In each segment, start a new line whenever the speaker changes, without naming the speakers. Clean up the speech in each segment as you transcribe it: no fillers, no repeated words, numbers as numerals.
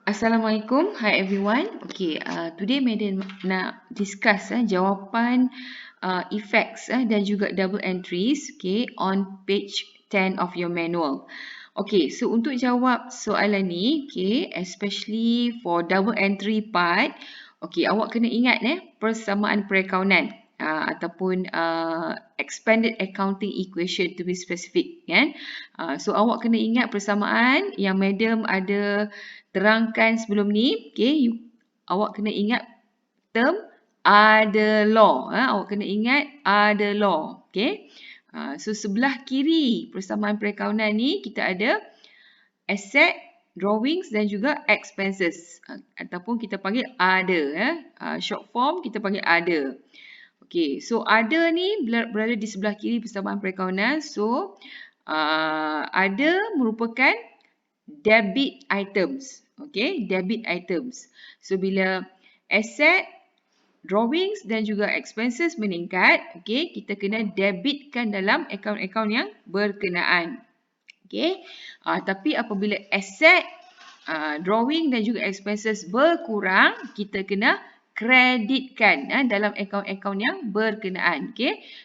Assalamualaikum. Hi everyone. Today Madam nak discuss jawapan effects dan juga double entries on page 10 of your manual. So untuk jawab soalan ni, especially for double entry part, awak kena ingat persamaan perakaunan ataupun expanded accounting equation to be specific kan. So awak kena ingat persamaan yang Madam ada terangkan sebelum ni. Awak kena ingat term ada law. Awak kena ingat ada law. So sebelah kiri persamaan perakaunan ni kita ada asset, drawings dan juga expenses ataupun kita panggil ada. Short form kita panggil ada. So ada ni berada di sebelah kiri persamaan perakaunan. So ada merupakan debit items. Debit items. So bila asset, drawings dan juga expenses meningkat, kita kena debitkan dalam akaun-akaun yang berkenaan. Tapi apabila asset, drawing dan juga expenses berkurang, kita kena kreditkan dalam akaun-akaun yang berkenaan.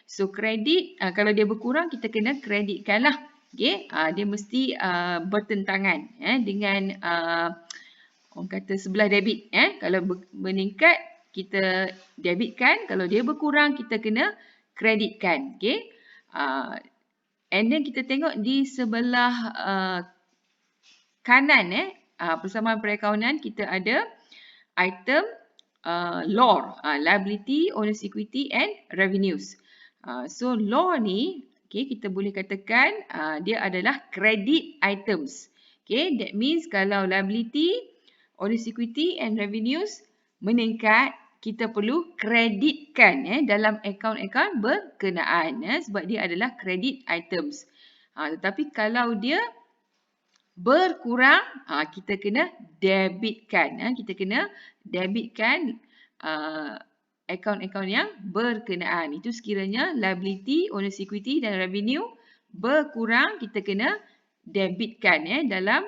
So kredit, kalau dia berkurang, kita kena kreditkan lah. Dia mesti bertentangan dengan orang kata sebelah debit. Kalau meningkat, kita debitkan. Kalau dia berkurang, kita kena kreditkan. And then kita tengok di sebelah kanan persamaan perakaunan kita ada item LOR, liability, owner's equity and revenues. So LOR ni kita boleh katakan dia adalah credit items. That means kalau liability, owner's equity and revenues meningkat, kita perlu kreditkan dalam akaun-akaun berkenaan sebab dia adalah credit items. Tetapi kalau dia berkurang, kita kena debitkan. Kita kena debitkan akaun-akaun yang berkenaan. Itu sekiranya liability, owner's equity dan revenue berkurang, kita kena debitkan dalam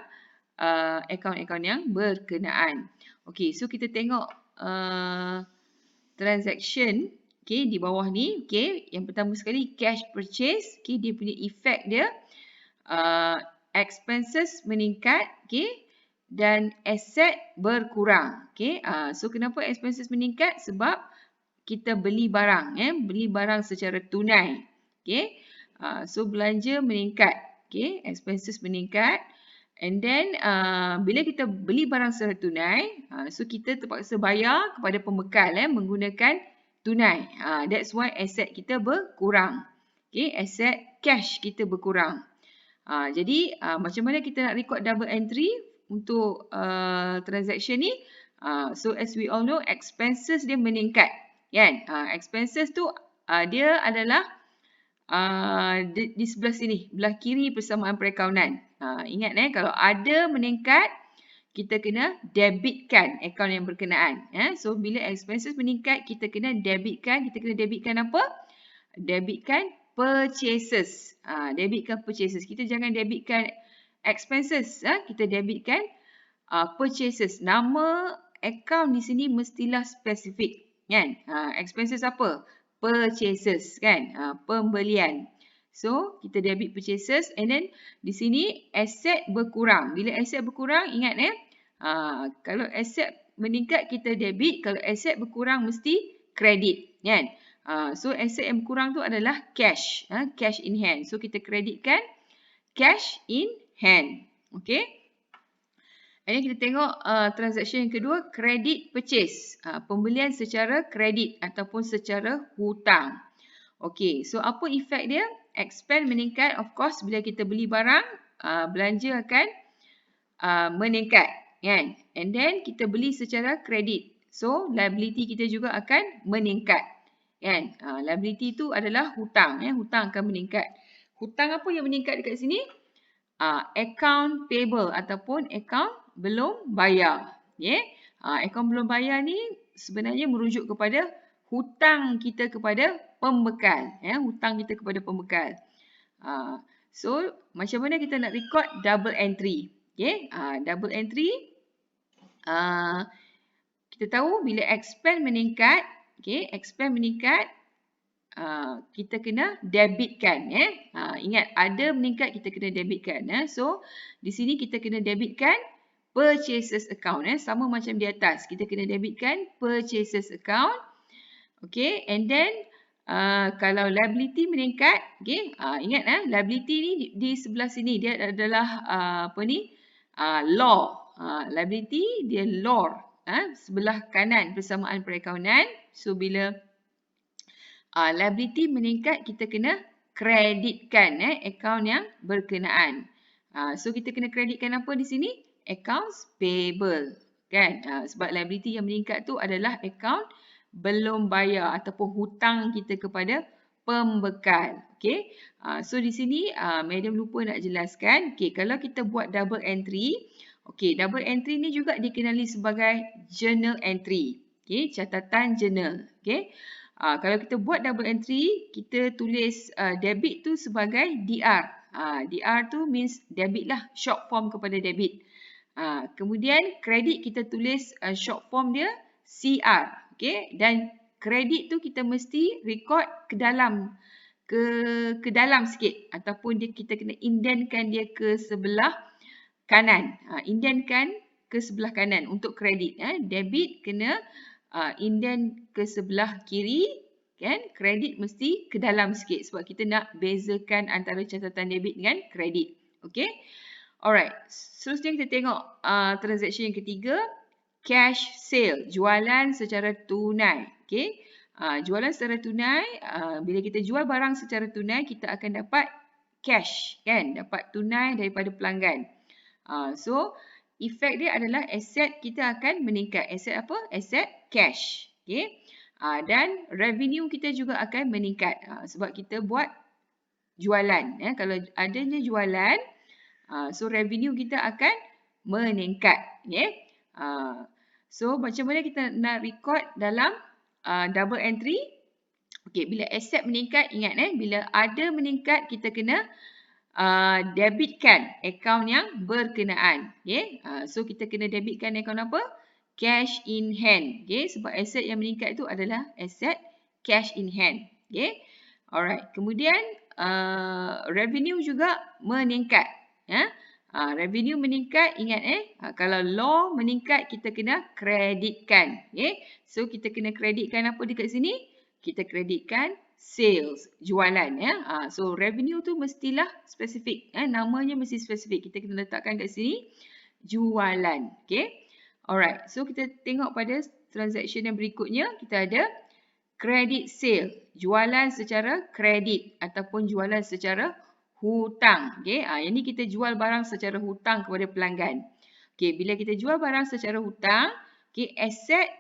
akaun-akaun yang berkenaan. So kita tengok transaction di bawah ni. Yang pertama sekali cash purchase. Dia punya effect dia expenses meningkat, dan asset berkurang. So kenapa expenses meningkat? Sebab kita beli barang, beli barang secara tunai. So belanja meningkat, expenses meningkat. And then bila kita beli barang secara tunai, so kita terpaksa bayar kepada pembekal menggunakan tunai. That's why asset kita berkurang. Asset cash kita berkurang. Jadi macam mana kita nak record double entry untuk transaction ni? So as we all know, expenses dia meningkat, kan? Expenses tu dia adalah di sebelah sini, belah kiri persamaan perakaunan. Ingat kalau ada meningkat, kita kena debitkan akaun yang berkenaan. So bila expenses meningkat, kita kena debitkan. Kita kena debitkan apa? Debitkan purchases. Debitkan purchases. Kita jangan debitkan expenses. Kita debitkan purchases. Nama account di sini mestilah spesifik, kan? Expenses apa? Purchases, kan? Pembelian. So kita debit purchases, and then di sini asset berkurang. Bila asset berkurang, ingat kalau asset meningkat kita debit, kalau asset berkurang mesti kredit, kan? So asset yang berkurang tu adalah cash, cash in hand. So kita kreditkan cash in hand. And then kita tengok transaction yang kedua, credit purchase. Pembelian secara kredit ataupun secara hutang. So apa efek dia? Expense meningkat, of course bila kita beli barang, belanja akan meningkat, kan? And then kita beli secara kredit. So liability kita juga akan meningkat. Kan? Liability itu adalah hutang. Hutang akan meningkat. Hutang apa yang meningkat dekat sini? Account payable ataupun account belum bayar. Account belum bayar ni sebenarnya merujuk kepada hutang kita kepada pembekal. Hutang kita kepada pembekal. So macam mana kita nak record double entry? Double entry kita tahu bila expand meningkat, okay, expand meningkat, kita kena debitkan. Ingat, ada meningkat kita kena debitkan. So, di sini kita kena debitkan purchases account. Sama macam di atas, kita kena debitkan purchases account. Okay, and then kalau liability meningkat, okay, ingat liability ni di sebelah sini dia adalah law. Liability dia law, sebelah kanan persamaan perakaunan. So bila liability meningkat, kita kena kreditkan akaun yang berkenaan. So kita kena kreditkan apa di sini? Accounts payable, kan? Sebab liability yang meningkat tu adalah akaun belum bayar ataupun hutang kita kepada pembekal. Okay. So di sini madam lupa nak jelaskan. Okay, kalau kita buat double entry, okay, double entry ni juga dikenali sebagai journal entry. Okay, catatan jurnal. Okay. Kalau kita buat double entry, kita tulis debit tu sebagai DR. DR tu means debit lah, short form kepada debit. Kemudian kredit kita tulis short form dia CR. Okay? Dan kredit tu kita mesti record ke dalam sikit, ataupun kita kena indentkan dia ke sebelah kanan. Indentkan ke sebelah kanan untuk kredit. Debit kena indent ke sebelah kiri, kan? Kredit mesti ke dalam sikit sebab kita nak bezakan antara catatan debit dengan kredit. Okay? Alright. Seterusnya kita tengok transaksi yang ketiga, cash sale, jualan secara tunai. Okay? Jualan secara tunai, bila kita jual barang secara tunai, kita akan dapat cash, kan? Dapat tunai daripada pelanggan. So, efek dia adalah aset kita akan meningkat. Aset apa? Aset cash. Okay? Dan revenue kita juga akan meningkat. Sebab kita buat jualan. Kalau adanya jualan, so revenue kita akan meningkat. Okay? So, macam mana kita nak record dalam double entry? Okay, bila aset meningkat, ingat bila ada meningkat, kita kena debitkan akaun yang berkenaan. Okay? So, kita kena debitkan akaun apa? Cash in hand. Okay? Sebab aset yang meningkat itu adalah aset cash in hand. Okay? Alright. Kemudian, revenue juga meningkat. Revenue meningkat, ingat kalau law meningkat, kita kena kreditkan. Okay? So, kita kena kreditkan apa dekat sini? Kita kreditkan sales, jualan. So, revenue tu mestilah spesifik. Namanya mesti spesifik. Kita kena letakkan kat sini, jualan. Okay? Alright. So, kita tengok pada transaction yang berikutnya. Kita ada credit sale, jualan secara kredit ataupun jualan secara hutang. Okay? Yang ni kita jual barang secara hutang kepada pelanggan. Okay, bila kita jual barang secara hutang, okay, aset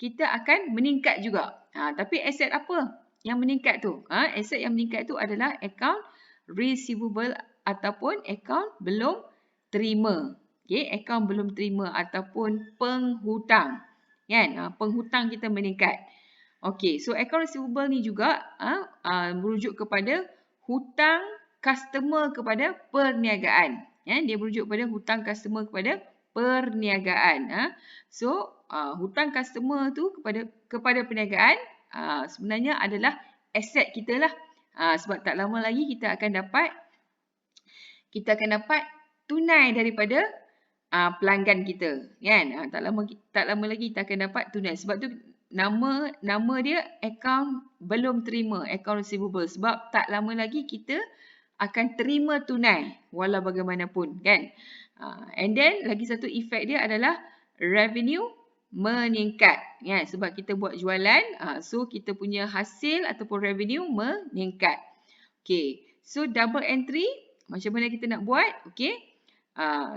kita akan meningkat juga. Tapi aset apa yang meningkat tu? Aset yang meningkat tu adalah account receivable ataupun account belum terima. Okay, account belum terima ataupun penghutang. Kan? Penghutang kita meningkat. Okay, so account receivable ni juga merujuk kepada hutang customer kepada perniagaan. Dia merujuk kepada hutang customer kepada perniagaan. So, hutang customer tu kepada perniagaan sebenarnya adalah aset kita lah. Sebab tak lama lagi kita akan dapat tunai daripada pelanggan kita, kan? Tak lama lagi kita akan dapat tunai. Sebab tu nama dia account belum terima, account receivable. Sebab tak lama lagi kita akan terima tunai walau bagaimanapun, kan? And then lagi satu efek dia adalah revenue meningkat, kan? Sebab kita buat jualan, so kita punya hasil ataupun revenue meningkat. Okay, so double entry macam mana kita nak buat? Okay.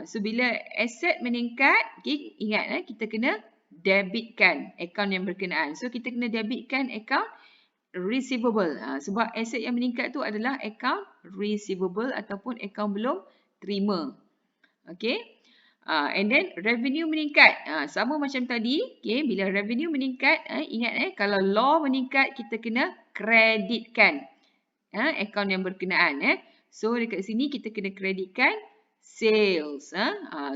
So, bila aset meningkat, okay, ingat kita kena debitkan akaun yang berkenaan. So, kita kena debitkan akaun receivable. Sebab aset yang meningkat tu adalah akaun receivable ataupun akaun belum terima. Okay. And then, revenue meningkat. Sama macam tadi. Okay, bila revenue meningkat, ingat kalau law meningkat, kita kena kreditkan akaun yang berkenaan. So, dekat sini kita kena kreditkan sales.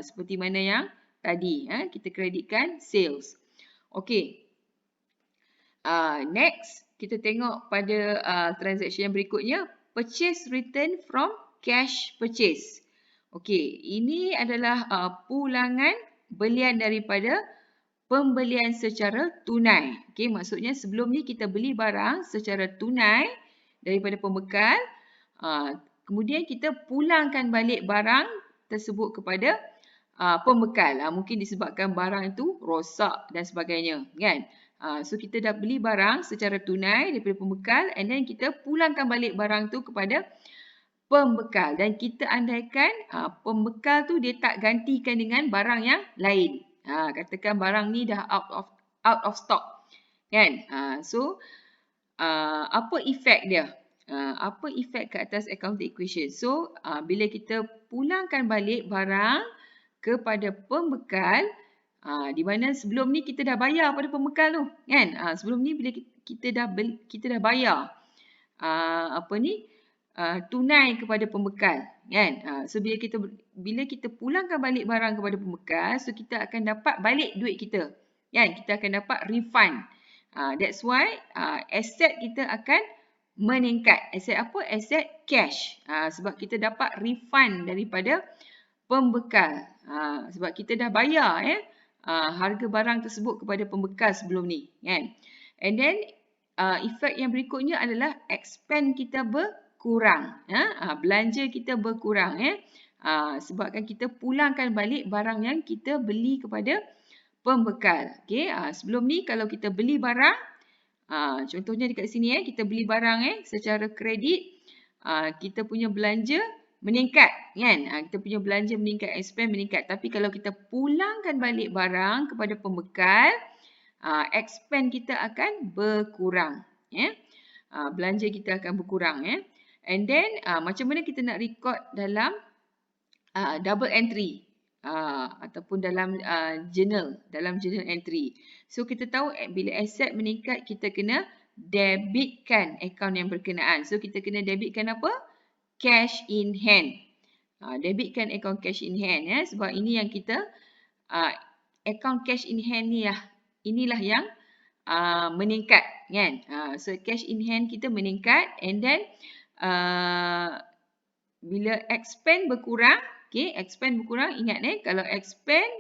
Seperti mana yang tadi. Kita kreditkan sales. Okey. Next, kita tengok pada transaction yang berikutnya, purchase return from cash purchase. Okey, ini adalah pulangan belian daripada pembelian secara tunai. Okey, maksudnya sebelum ni kita beli barang secara tunai daripada pembekal. Kemudian kita pulangkan balik barang tersebut kepada pembekal. Mungkin disebabkan barang itu rosak dan sebagainya, kan? So kita dah beli barang secara tunai daripada pembekal and then kita pulangkan balik barang tu kepada pembekal dan kita andaikan pembekal tu dia tak gantikan dengan barang yang lain. Katakan barang ni dah out of stock, kan? So apa efek dia? Apa efek ke atas accounting equation? So bila kita pulangkan balik barang kepada pembekal, di mana sebelum ni kita dah bayar pada pembekal tu, kan? Sebelum ni bila kita dah bayar tunai kepada pembekal, kan? So bila kita pulangkan balik barang kepada pembekal, so kita akan dapat balik duit kita, kan? Kita akan dapat refund. That's why aset kita akan meningkat. Aset apa? Aset cash. Sebab kita dapat refund daripada pembekal. Sebab kita dah bayar harga barang tersebut kepada pembekal sebelum ni, kan? And then efek yang berikutnya adalah expense kita berkurang. Belanja kita berkurang, sebabkan kita pulangkan balik barang yang kita beli kepada pembekal. Okay? Sebelum ni kalau kita beli barang, contohnya dekat sini kita beli barang secara kredit, kita punya belanja meningkat, kan? Kita punya belanja meningkat, expense meningkat. Tapi kalau kita pulangkan balik barang kepada pembekal, expense kita akan berkurang. Belanja kita akan berkurang. And then macam mana kita nak record dalam double entry ataupun dalam journal entry. So kita tahu bila aset meningkat kita kena debitkan akaun yang berkenaan. So kita kena debitkan apa? Cash in hand. Debitkan akaun cash in hand, sebab ini yang kita akaun cash in hand ni inilah yang meningkat, kan? So cash in hand kita meningkat and then bila expense berkurang, expense berkurang, ingat kalau expense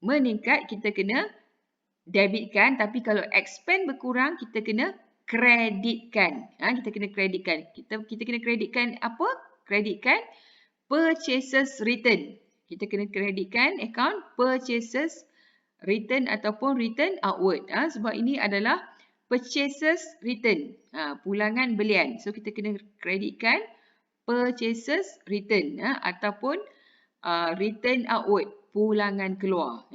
meningkat kita kena debitkan, tapi kalau expense berkurang kita kena kreditkan. Kita kena kreditkan. Kita kena kreditkan apa? Kreditkan purchases return. Kita kena kreditkan account purchases return ataupun return outward. Sebab ini adalah purchases return, pulangan belian. So kita kena kreditkan purchases return ataupun return outward, pulangan keluar.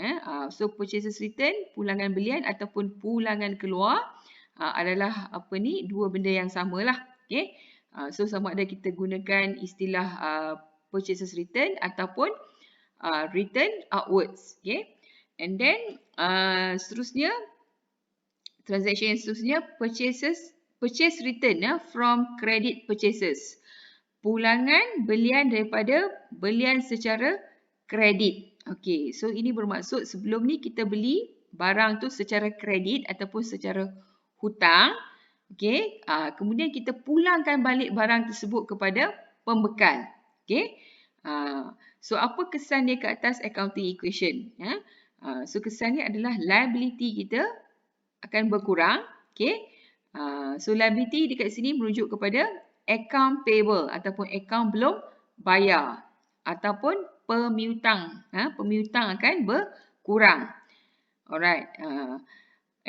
So purchases return, pulangan belian ataupun pulangan keluar adalah dua benda yang samalah. Okay? So sama ada kita gunakan istilah purchases return ataupun return outwards. Okay? And then seterusnya, transaction yang seterusnya, purchase return from credit purchases. Pulangan belian daripada belian secara kredit. Okay, so ini bermaksud sebelum ni kita beli barang tu secara kredit ataupun secara hutang. Okay, kemudian kita pulangkan balik barang tersebut kepada pembekal. Okay, so apa kesan dia ke atas accounting equation? So kesannya adalah liability kita akan berkurang. Okay, so liability dekat sini merujuk kepada account payable ataupun account belum bayar ataupun pemiutang. Pemiutang akan berkurang. Alright.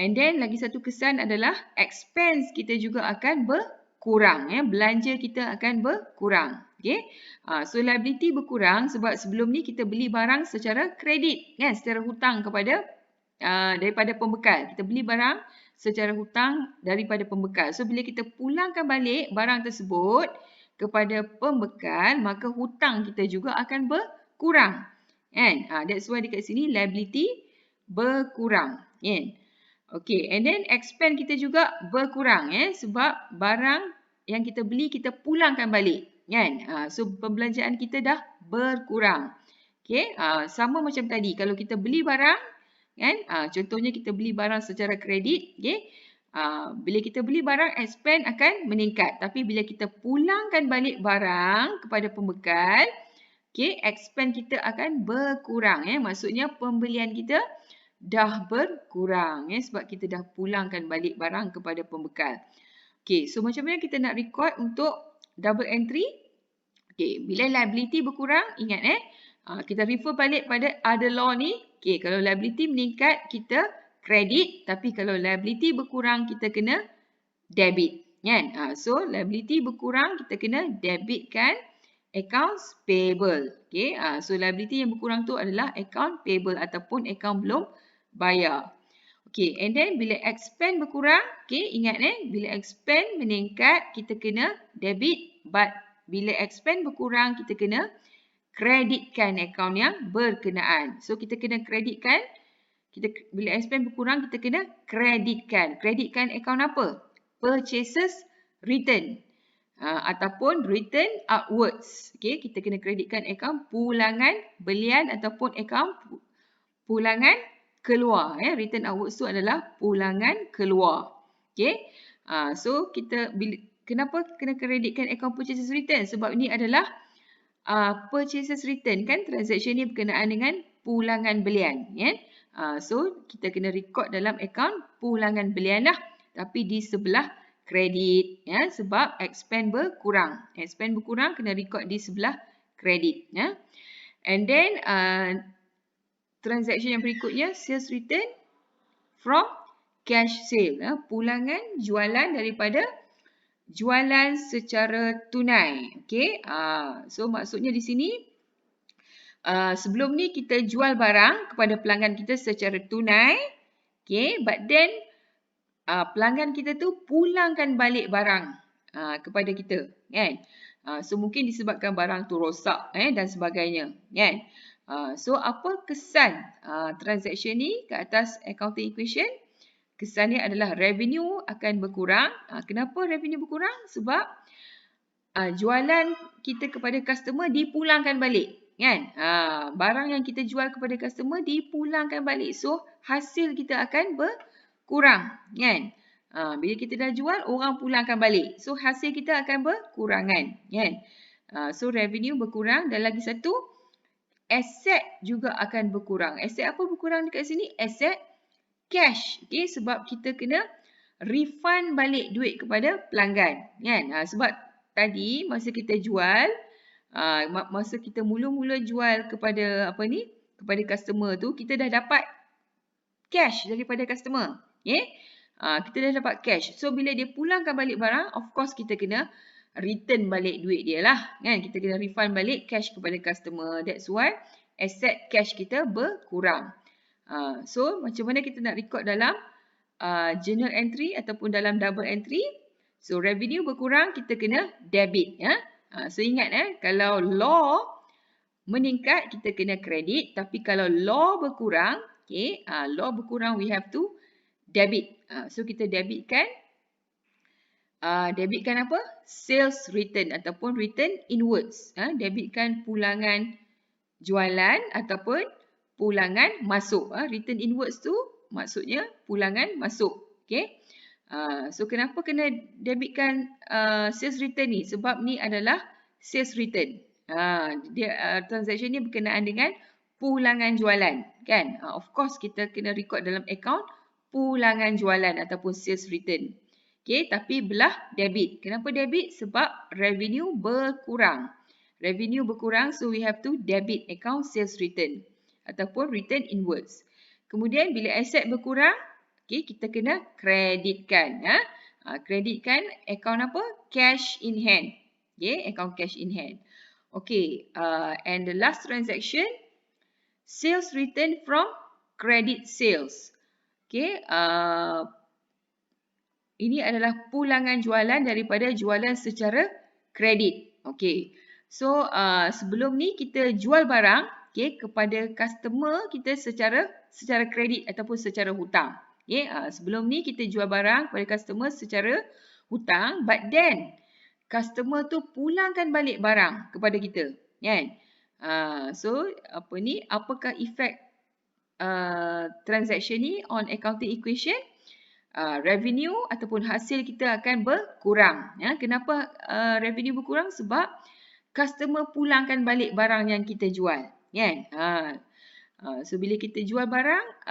And then lagi satu kesan adalah expense kita juga akan berkurang. Belanja kita akan berkurang. Okay. So liability berkurang sebab sebelum ni kita beli barang secara kredit, kan? Secara hutang kepada daripada pembekal. Kita beli barang secara hutang daripada pembekal. So bila kita pulangkan balik barang tersebut kepada pembekal, maka hutang kita juga akan berkurang. Kan? That's why dekat sini liability berkurang. Kan? Okay, and then expense kita juga berkurang sebab barang yang kita beli kita pulangkan balik. Kan? So pembelanjaan kita dah berkurang. Okey, sama macam tadi. Kalau kita beli barang, kan? Contohnya kita beli barang secara kredit, okey. Bila kita beli barang, expend akan meningkat. Tapi bila kita pulangkan balik barang kepada pembekal, okey, expend kita akan berkurang. Maksudnya pembelian kita dah berkurang. Sebab kita dah pulangkan balik barang kepada pembekal. Okey, so macam mana kita nak record untuk double entry? Okey, bila liability berkurang, ingat kita refer balik pada other law ni. Okey, kalau liability meningkat, kita kredit. Tapi kalau liability berkurang, kita kena debit. Kan? So, liability berkurang, kita kena debitkan accounts payable. Okey, so liability yang berkurang tu adalah account payable ataupun account belum bayar. Okey, and then bila expend berkurang, okey, ingat bila expend meningkat, kita kena debit, but bila expend berkurang, kita kena kreditkan akaun yang berkenaan. So, kita kena kreditkan, bila expend berkurang, kita kena kreditkan. Kreditkan akaun apa? Purchases return. Ataupun return outwards. Okay, kita kena kreditkan akaun pulangan belian ataupun akaun pulangan keluar. Return outwards tu adalah pulangan keluar. Okay, so kita kenapa kena kreditkan akaun purchases return? Sebab ini adalah purchases return, kan, transaction ni berkenaan dengan pulangan belian. So kita kena record dalam akaun pulangan belian lah. Tapi di sebelah kredit, sebab expend berkurang. Expend berkurang kena record di sebelah kredit. And then transaction yang berikutnya, sales return from cash sale. Pulangan jualan daripada jualan secara tunai. Okay, so maksudnya di sini sebelum ni kita jual barang kepada pelanggan kita secara tunai. Okay, but then pelanggan kita tu pulangkan balik barang kepada kita, kan? So mungkin disebabkan barang tu rosak dan sebagainya, kan? So apa kesan transaction ni ke atas accounting equation? Kesannya adalah revenue akan berkurang. Kenapa revenue berkurang? Sebab jualan kita kepada customer dipulangkan balik, kan? Barang yang kita jual kepada customer dipulangkan balik. So hasil kita akan berkurang, kan? Bila kita dah jual, orang pulangkan balik. So hasil kita akan berkurangan, kan? So revenue berkurang, dan lagi satu, aset juga akan berkurang. Aset apa berkurang dekat sini? Aset cash. Okay, sebab kita kena refund balik duit kepada pelanggan, kan? Sebab tadi masa kita jual, masa kita mula-mula jual kepada kepada customer tu, kita dah dapat cash daripada customer. Okay? Kita dah dapat cash. So bila dia pulangkan balik barang, of course kita kena return balik duit dia lah, kan? Kita kena refund balik cash kepada customer. That's why asset cash kita berkurang. So macam mana kita nak record dalam journal entry ataupun dalam double entry? So revenue berkurang, kita kena debit. So ingat kalau law meningkat, kita kena kredit. Tapi kalau law berkurang, okay, law berkurang, we have to debit. So kita debitkan apa? Sales return ataupun return inwards. Debitkan pulangan jualan ataupun pulangan masuk. Return inwards tu maksudnya pulangan masuk. Okay? So kenapa kena debitkan sales return ni? Sebab ni adalah sales return. Transaction ni berkenaan dengan pulangan jualan, kan? Of course kita kena record dalam account pulangan jualan ataupun sales return. Okay, tapi belah debit. Kenapa debit? Sebab revenue berkurang. Revenue berkurang, so we have to debit account sales return ataupun return inwards. Kemudian bila aset berkurang, okay, kita kena kreditkan. Kreditkan account apa? Cash in hand. Okay, account cash in hand. Okay, and the last transaction, sales return from credit sales. Okay, ini adalah pulangan jualan daripada jualan secara kredit. Okay, so sebelum ni kita jual barang, okay, kepada customer kita secara kredit ataupun secara hutang. Okay, sebelum ni kita jual barang kepada customer secara hutang, but then customer tu pulangkan balik barang kepada kita, kan? So apa ni? Apakah efek transaction ni on accounting equation? Revenue ataupun hasil kita akan berkurang. Ya, kenapa revenue berkurang? Sebab customer pulangkan balik barang yang kita jual, kan? So bila kita jual barang,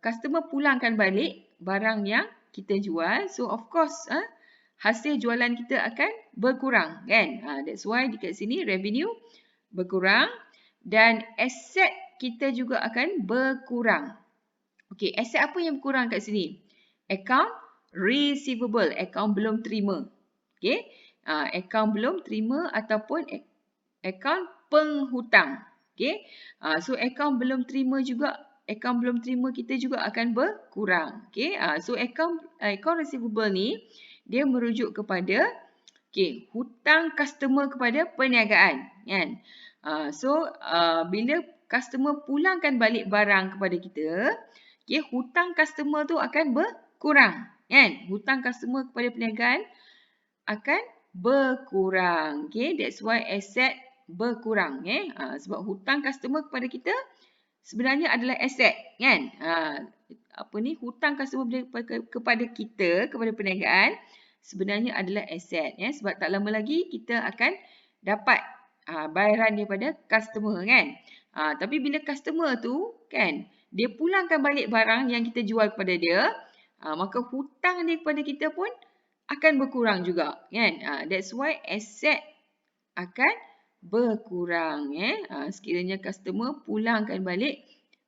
customer pulangkan balik barang yang kita jual, so of course hasil jualan kita akan berkurang, kan? That's why dekat sini revenue berkurang dan aset kita juga akan berkurang. Okey, aset apa yang berkurang kat sini? Account receivable, account belum terima. Okey, account belum terima ataupun account penghutang. Okey, so account belum terima kita juga akan berkurang. Okey, so account receivable ni dia merujuk kepada hutang customer kepada perniagaan, kan? So bila customer pulangkan balik barang kepada kita, hutang customer tu akan berkurang, kan? Hutang customer kepada perniagaan akan berkurang. That's why asset berkurang, sebab hutang customer kepada kita sebenarnya adalah aset, kan? Hutang customer kepada kita, kepada perniagaan sebenarnya adalah aset, sebab tak lama lagi kita akan dapat bayaran daripada customer, kan? Tapi bila customer tu, kan, dia pulangkan balik barang yang kita jual kepada dia, maka hutang dia kepada kita pun akan berkurang juga, kan? That's why aset akan berkurang, sekiranya customer pulangkan balik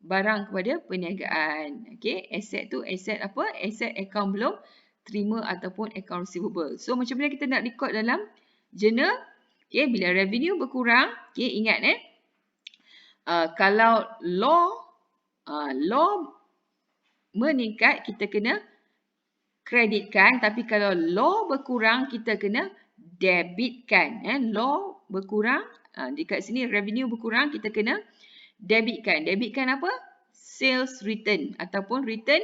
barang kepada perniagaan. Okey, aset tu aset apa? Aset account belum terima ataupun account receivable. So macam mana kita nak record dalam journal? Okey, bila revenue berkurang, ingat kalau law meningkat kita kena kreditkan, tapi kalau law berkurang kita kena debitkan. Law berkurang, dekat sini revenue berkurang kita kena debitkan. Debitkan apa? Sales return ataupun return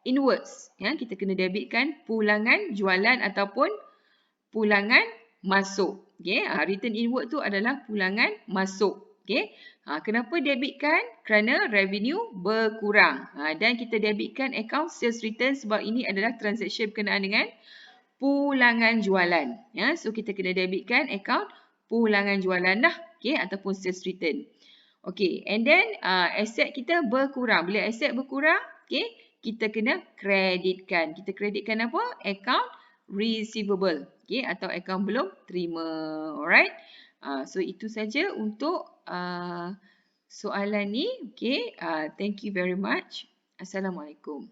inwards. Kita kena debitkan pulangan jualan ataupun pulangan masuk. Return inward tu adalah pulangan masuk. Kenapa debitkan? Kerana revenue berkurang. Dan kita debitkan account sales return sebab ini adalah transaction berkenaan dengan pulangan jualan. So kita kena debitkan account pulangan jualan lah, ataupun sales return. Okay, and then aset kita berkurang. Bila aset berkurang, kita kena kreditkan. Kita kreditkan apa? Account receivable, atau account belum terima. Alright. So itu saja untuk soalan ni. Thank you very much. Assalamualaikum.